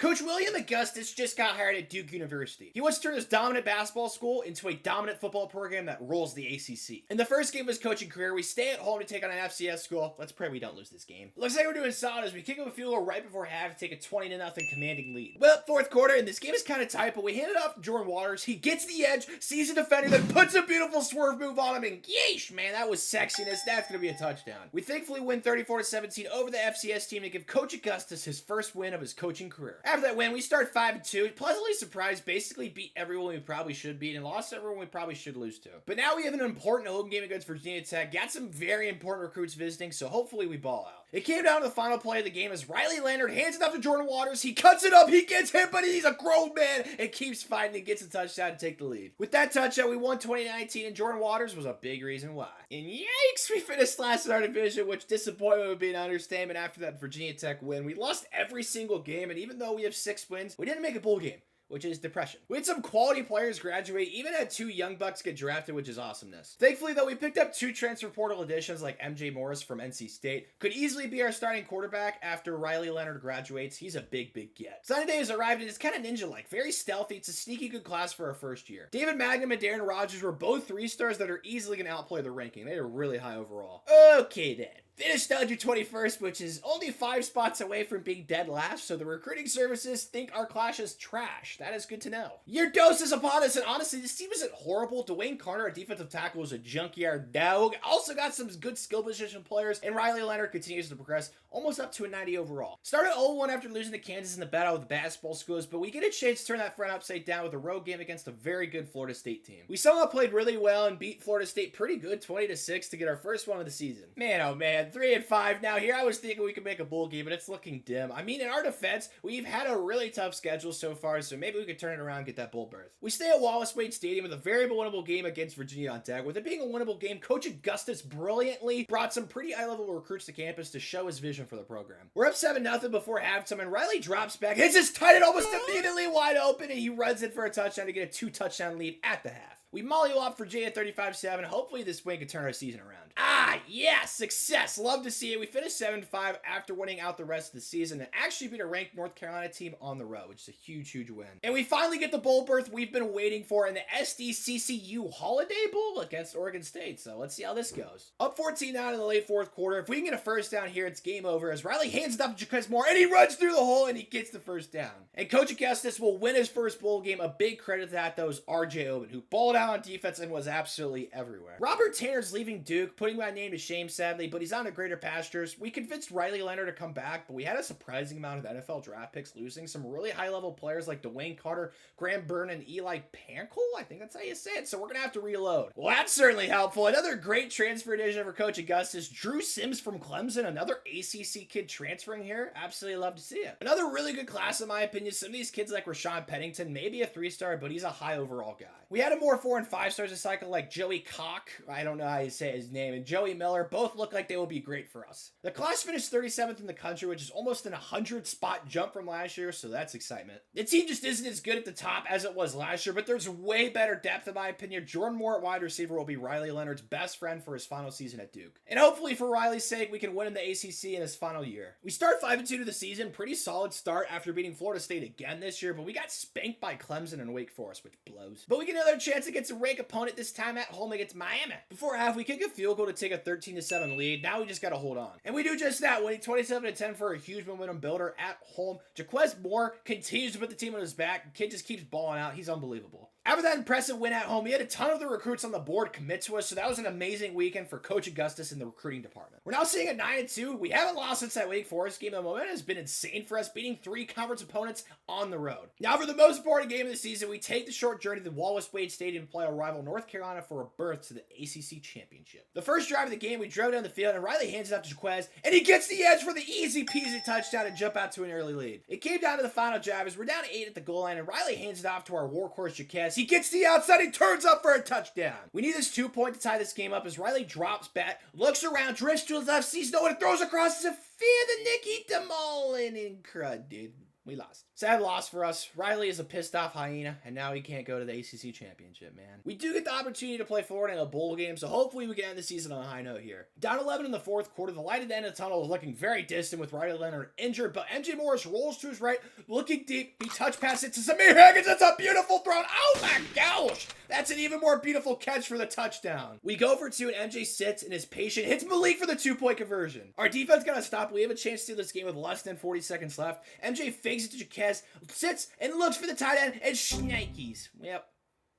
Coach William Augustus just got hired at Duke University. He wants to turn his dominant basketball school into a dominant football program that rolls the ACC. In the first game of his coaching career, we stay at home to take on an FCS school. Let's pray we don't lose this game. Looks like we're doing solid as we kick up a field goal right before half to take a 20-0 commanding lead. Well, fourth quarter, and this game is kind of tight, but we hand it off to Jordan Waters. He gets the edge, sees a defender, then puts a beautiful swerve move on him, and yeesh, man, that was sexiness. That's going to be a touchdown. We thankfully win 34-17 over the FCS team to give Coach Augustus his first win of his coaching career. After that win, we start 5-2, pleasantly surprised, basically beat everyone we probably should beat and lost everyone we probably should lose to. But now we have an important home game against Virginia Tech, got some very important recruits visiting, so hopefully we ball out. It came down to the final play of the game as Riley Leonard hands it off to Jordan Waters. He cuts it up, he gets hit, but he's a grown man and keeps fighting and gets a touchdown to take the lead. With that touchdown, we won 2019, and Jordan Waters was a big reason why. And yikes, we finished last in our division, which disappointment would be an understatement after that Virginia Tech win. We lost every single game, and even though we have 6 wins, we didn't make a bowl game, which is depression. We had some quality players graduate, even had 2 young bucks get drafted, which is awesomeness. Thankfully, though, we picked up 2 transfer portal additions like MJ Morris from NC State. Could easily be our starting quarterback after Riley Leonard graduates. He's a big get. Signing day has arrived and it's kind of ninja-like, very stealthy. It's a sneaky good class for our first year. David Magnum and Darren Rogers were both 3-stars that are easily going to outplay the ranking. They are really high overall. Okay then. Finished 121st, which is only 5 spots away from being dead last, so the recruiting services think our class is trash. That is good to know. Your dose is upon us, and honestly, this team isn't horrible. Dwayne Carter, our defensive tackle, is a junkyard dog. Also got some good skill position players, and Riley Leonard continues to progress, almost up to a 90 overall. Started 0-1 after losing to Kansas in the battle with the basketball schools, but we get a chance to turn that front upside down with a road game against a very good Florida State team. We somehow played really well and beat Florida State pretty good, 20-6, to get our first one of the season. Man, oh man. 3-5 now. Here I was thinking we could make a bowl game, but it's looking dim. I mean, in our defense, we've had a really tough schedule so far, so maybe we could turn it around and get that bowl berth. We stay at Wallace Wade Stadium with a very winnable game against Virginia on deck. With it being a winnable game, Coach Augustus brilliantly brought some pretty high-level recruits to campus to show his vision for the program. We're up 7-0 before halftime, and Riley drops back, hits his tight end almost immediately wide open, and he runs it for a touchdown to get a 2-touchdown lead at the half. We mollywop Virginia 35-7. Hopefully this win can turn our season around. Yes, success. Love to see it. We finished 7-5 after winning out the rest of the season and actually beat a ranked North Carolina team on the road, which is a huge win. And we finally get the bowl berth we've been waiting for in the SDCCU Holiday Bowl against Oregon State. So let's see how this goes. Up 14-9 in the late fourth quarter. If we can get a first down here, it's game over as Riley hands it off to Jaquez Moore and he runs through the hole and he gets the first down. And Coach Augustus will win his first bowl game. A big credit to that, though, is RJ Oben, who balled out on defense and was absolutely everywhere. Robert Tanner's leaving Duke, putting my name to shame, sadly, but he's on to greater pastures. We convinced Riley Leonard to come back, but we had a surprising amount of NFL draft picks, losing some really high-level players like Dwayne Carter, Graham Byrne, and Eli Pankel. I think that's how you say it, so we're going to have to reload. Well, that's certainly helpful. Another great transfer addition for Coach Augustus. Drew Sims from Clemson, another ACC kid transferring here. Absolutely love to see it. Another really good class, in my opinion. Some of these kids like Rashawn Pennington, maybe a 3-star, but he's a high overall guy. We had a more 4 and 5 stars a cycle like Joey Koch, I don't know how you say his name, and Joey Miller. Both look like they will be great for us. The class finished 37th in the country, which is almost an 100-spot jump from last year, so that's excitement. The team just isn't as good at the top as it was last year, but there's way better depth in my opinion. Jordan Moore at wide receiver will be Riley Leonard's best friend for his final season at Duke. And hopefully for Riley's sake, we can win in the ACC in his final year. We start 5-2 to the season, pretty solid start after beating Florida State again this year, but we got spanked by Clemson and Wake Forest, which blows. But we get another chance against a ranked opponent, this time at home against Miami. Before half, we kick a field goal to take a 13-7 lead. Now we just gotta hold on. And we do just that, winning 27-10 for a huge momentum builder at home. Jaquez Moore continues to put the team on his back. The kid just keeps balling out. He's unbelievable. After that impressive win at home, we had a ton of the recruits on the board commit to us, so that was an amazing weekend for Coach Augustus in the recruiting department. We're now sitting at 9-2. We haven't lost since that Wake Forest game. The momentum has been insane for us, beating 3 conference opponents on the road. Now, for the most important game of the season, we take the short journey to Wallace Wade Stadium to play our rival North Carolina for a berth to the ACC Championship. The first drive of the game, we drove down the field, and Riley hands it off to Jaquez, and he gets the edge for the easy-peasy touchdown and jump out to an early lead. It came down to the final drive as we're down 8 at the goal line, and Riley hands it off to our workhorse Jaquez. He gets the outside, he turns up for a touchdown. We need this 2-point to tie this game up as Riley drops back, looks around, drifts to his left, sees no one, throws across the field, and Nicky Demolin in crud, dude. We lost. Sad loss for us. Riley is a pissed off hyena, and now he can't go to the ACC championship, man. We do get the opportunity to play Florida in a bowl game, so hopefully we can end the season on a high note here. Down 11 in the fourth quarter, the light at the end of the tunnel is looking very distant with Riley Leonard injured, but MJ Morris rolls to his right, looking deep. He touch passes it to Samir Haggins. That's a beautiful throw. Oh my gosh! That's an even more beautiful catch for the touchdown. We go for two, and MJ sits and is patient. Hits Malik for the 2-point conversion. Our defense got to stop. We have a chance to steal this game with less than 40 seconds left. MJ fakes it to Jaquez, sits and looks for the tight end, and shnikes. Yep.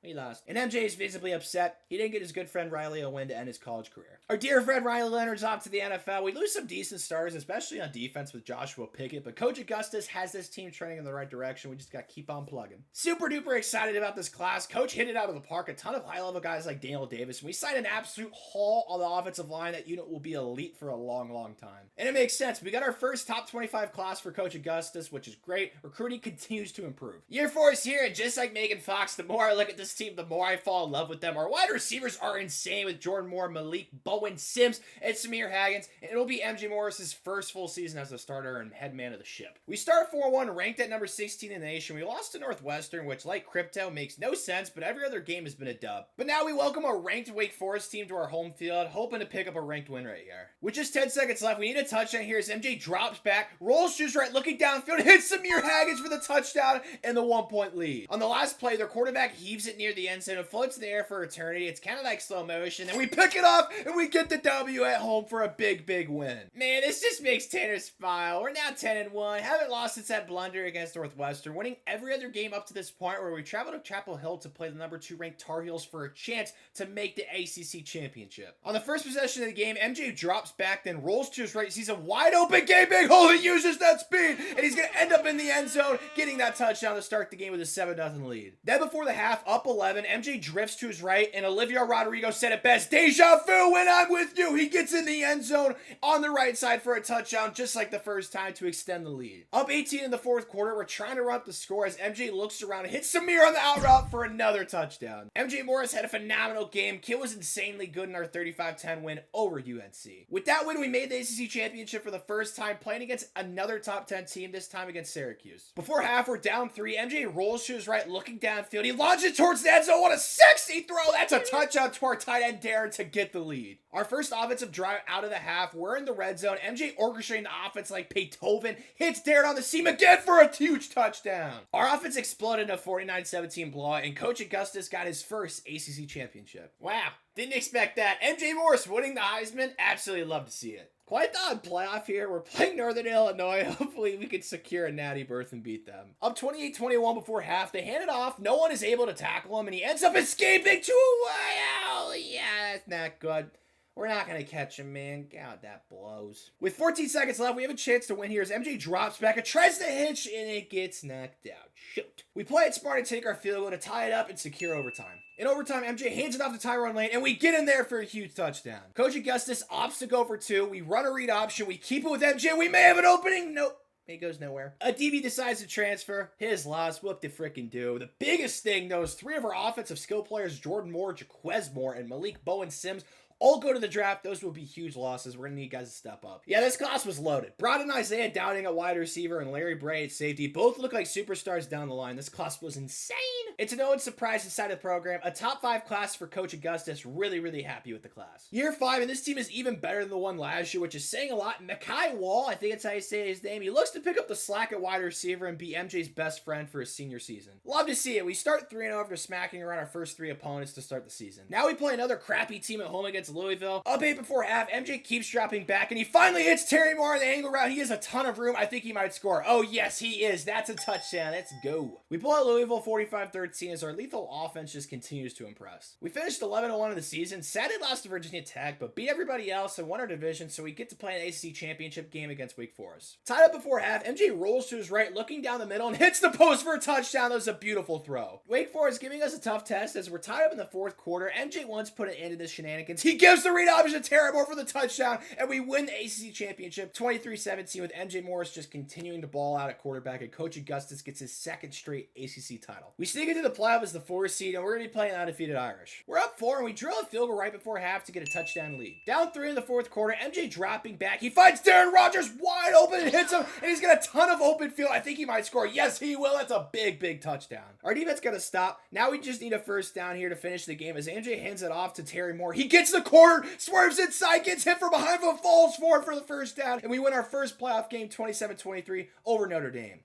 We lost. And MJ is visibly upset. He didn't get his good friend Riley a win to end his college career. Our dear friend Riley Leonard's off to the NFL. We lose some decent starters, especially on defense with Joshua Pickett, but Coach Augustus has this team trending in the right direction. We just got to keep on plugging. Super duper excited about this class. Coach hit it out of the park. A ton of high-level guys like Daniel Davis. And we signed an absolute haul on the offensive line. That unit will be elite for a long, long time. And it makes sense. We got our first top 25 class for Coach Augustus, which is great. Recruiting continues to improve. Year 4 is here, and just like Megan Fox, the more I look at this team, the more I fall in love with them. Our wide receivers are insane with Jordan Moore, Malik, Bowen, Sims, and Samir Haggins, and it'll be MJ Morris's first full season as a starter and head man of the ship. We start 4-1, ranked at number 16 in the nation. We lost to Northwestern, which, like crypto, makes no sense, but every other game has been a dub. But now we welcome a ranked Wake Forest team to our home field, hoping to pick up a ranked win right here. With just 10 seconds left, we need a touchdown here as MJ drops back, rolls to his right, looking downfield, hits Samir Haggins for the touchdown and the 1-point lead. On the last play, their quarterback heaves it near the end zone and floats in the air for eternity. It's kind of like slow motion, and we pick it up and we get the W at home for a big, big win. Man, this just makes Tanner smile. We're now 10-1. Haven't lost since that blunder against Northwestern, winning every other game up to this point where we traveled to Chapel Hill to play the number 2 ranked Tar Heels for a chance to make the ACC championship. On the first possession of the game, MJ drops back, then rolls to his right, sees a wide open Big hole. He uses that speed, and he's going to end up in the end zone, getting that touchdown to start the game with a 7-0 lead. Then before the half, up 11, MJ drifts to his right, and Olivia Rodrigo said it best, deja vu when I'm with you. He gets in the end zone on the right side for a touchdown, just like the first time, to extend the lead. Up 18 in the fourth quarter, we're trying to run up the score as MJ looks around and hits Samir on the out route for another touchdown. MJ Morris had a phenomenal game. Kid was insanely good in our 35-10 win over UNC. With that win, we made the ACC championship for the first time, playing against another top 10 team, this time against Syracuse. Before half, we're down 3. MJ rolls to his right, looking downfield. He launches towards the end zone. What a sexy throw! That's a touchdown to our tight end Darren to get the lead. Our first offensive drive out of the half, we're in the red zone. MJ orchestrating the offense like Beethoven, hits Darren on the seam again for a huge touchdown. Our offense exploded in a 49-17 blowout, and Coach Augustus got his first ACC championship. Wow, didn't expect that. MJ Morris winning the Heisman, absolutely love to see it. Quite the odd playoff here. We're playing Northern Illinois. Hopefully we can secure a natty berth and beat them. Up 28-21 before half. They hand it off. No one is able to tackle him, and he ends up escaping to well, yeah, that's not good. We're not going to catch him, man. God, that blows. With 14 seconds left, we have a chance to win here as MJ drops back and tries to hitch, and it gets knocked out. Shoot. We play it smart and take our field goal to tie it up and secure overtime. In overtime, MJ hands it off to Tyrone Lane, and we get in there for a huge touchdown. Coach Augustus opts to go for 2. We run a read option. We keep it with MJ. We may have an opening. Nope. He goes nowhere. A DB decides to transfer. His loss. What the frickin' do? The biggest thing, though, is 3 of our offensive skill players, Jordan Moore, Jaquez Moore, and Malik Bowen Sims, all go to the draft. Those will be huge losses. We're going to need guys to step up. Yeah, this class was loaded. Broad and Isaiah Downing at wide receiver and Larry Bray at safety both look like superstars down the line. This class was insane. It's no one's surprise inside of the program. A top 5 class for Coach Augustus. Really, really happy with the class. Year 5, and this team is even better than the one last year, which is saying a lot. Makai Wall, I think that's how you say his name. He looks to pick up the slack at wide receiver and be MJ's best friend for his senior season. Love to see it. We start 3-0 after smacking around our first 3 opponents to start the season. Now we play another crappy team at home against Louisville. Up 8 before half, MJ keeps dropping back, and he finally hits Terry Moore on the angle route. He has a ton of room. I think he might score. Oh, yes, he is. That's a touchdown. Let's go. We pull out Louisville 45-13 as our lethal offense just continues to impress. We finished 11-1 of the season. Sadly lost to Virginia Tech, but beat everybody else and won our division, so we get to play an ACC championship game against Wake Forest. Tied up before half, MJ rolls to his right, looking down the middle, and hits the post for a touchdown. That was a beautiful throw. Wake Forest giving us a tough test as we're tied up in the fourth quarter. MJ once put an end to this shenanigans. He gives the read option to Terry Moore for the touchdown, and we win the ACC championship 23-17 with MJ Morris just continuing to ball out at quarterback, and Coach Augustus gets his second straight ACC title. We sneak into into the playoff as the 4th seed, and we're going to be playing undefeated Irish. We're up 4, and we drill a field goal right before half to get a touchdown lead. Down 3 in the 4th quarter, MJ dropping back. He finds Darren Rodgers wide open and hits him, and he's got a ton of open field. I think he might score. Yes, he will. That's a big touchdown. Our defense got to stop. Now we just need a first down here to finish the game as MJ hands it off to Terry Moore. He gets the corner, swerves inside, gets hit from behind, but falls forward for the first down, and we win our first playoff game 27-23 over Notre Dame.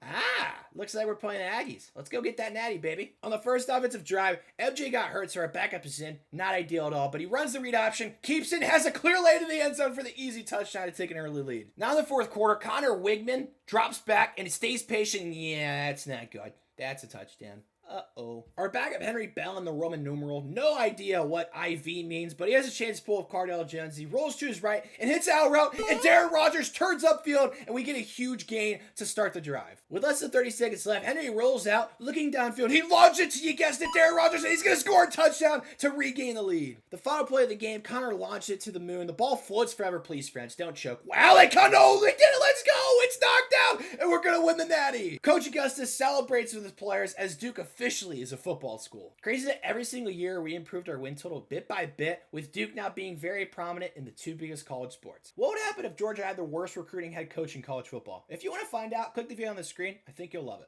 Looks like we're playing the Aggies. Let's go get that natty, baby. On the first offensive drive, MJ got hurt, so our backup is in. Not ideal at all, but he runs the read option, keeps it, has a clear lane to the end zone for the easy touchdown to take an early lead. Now in the 4th quarter, Connor Wigman drops back and stays patient. Yeah, that's not good. That's a touchdown. Our backup, Henry Bell, in the Roman numeral. No idea what IV means, but he has a chance to pull up Cardell Jones. He rolls to his right and hits out route, and Darren Rodgers turns upfield, and we get a huge gain to start the drive. With less than 30 seconds left, Henry rolls out, looking downfield. He launches it, you guessed it, Darren Rodgers, and he's going to score a touchdown to regain the lead. The final play of the game, Connor launched it to the moon. The ball floats forever, please, friends. Don't choke. Wow, they did it. Let's go. It's knocked out, and we're going to win the natty. Coach Augustus celebrates with his players as Duke officially is a football school. Crazy that every single year we improved our win total bit by bit, with Duke now being very prominent in the 2 biggest college sports. What would happen if Georgia had the worst recruiting head coach in college football? If you want to find out, click the video on the screen. I think you'll love it.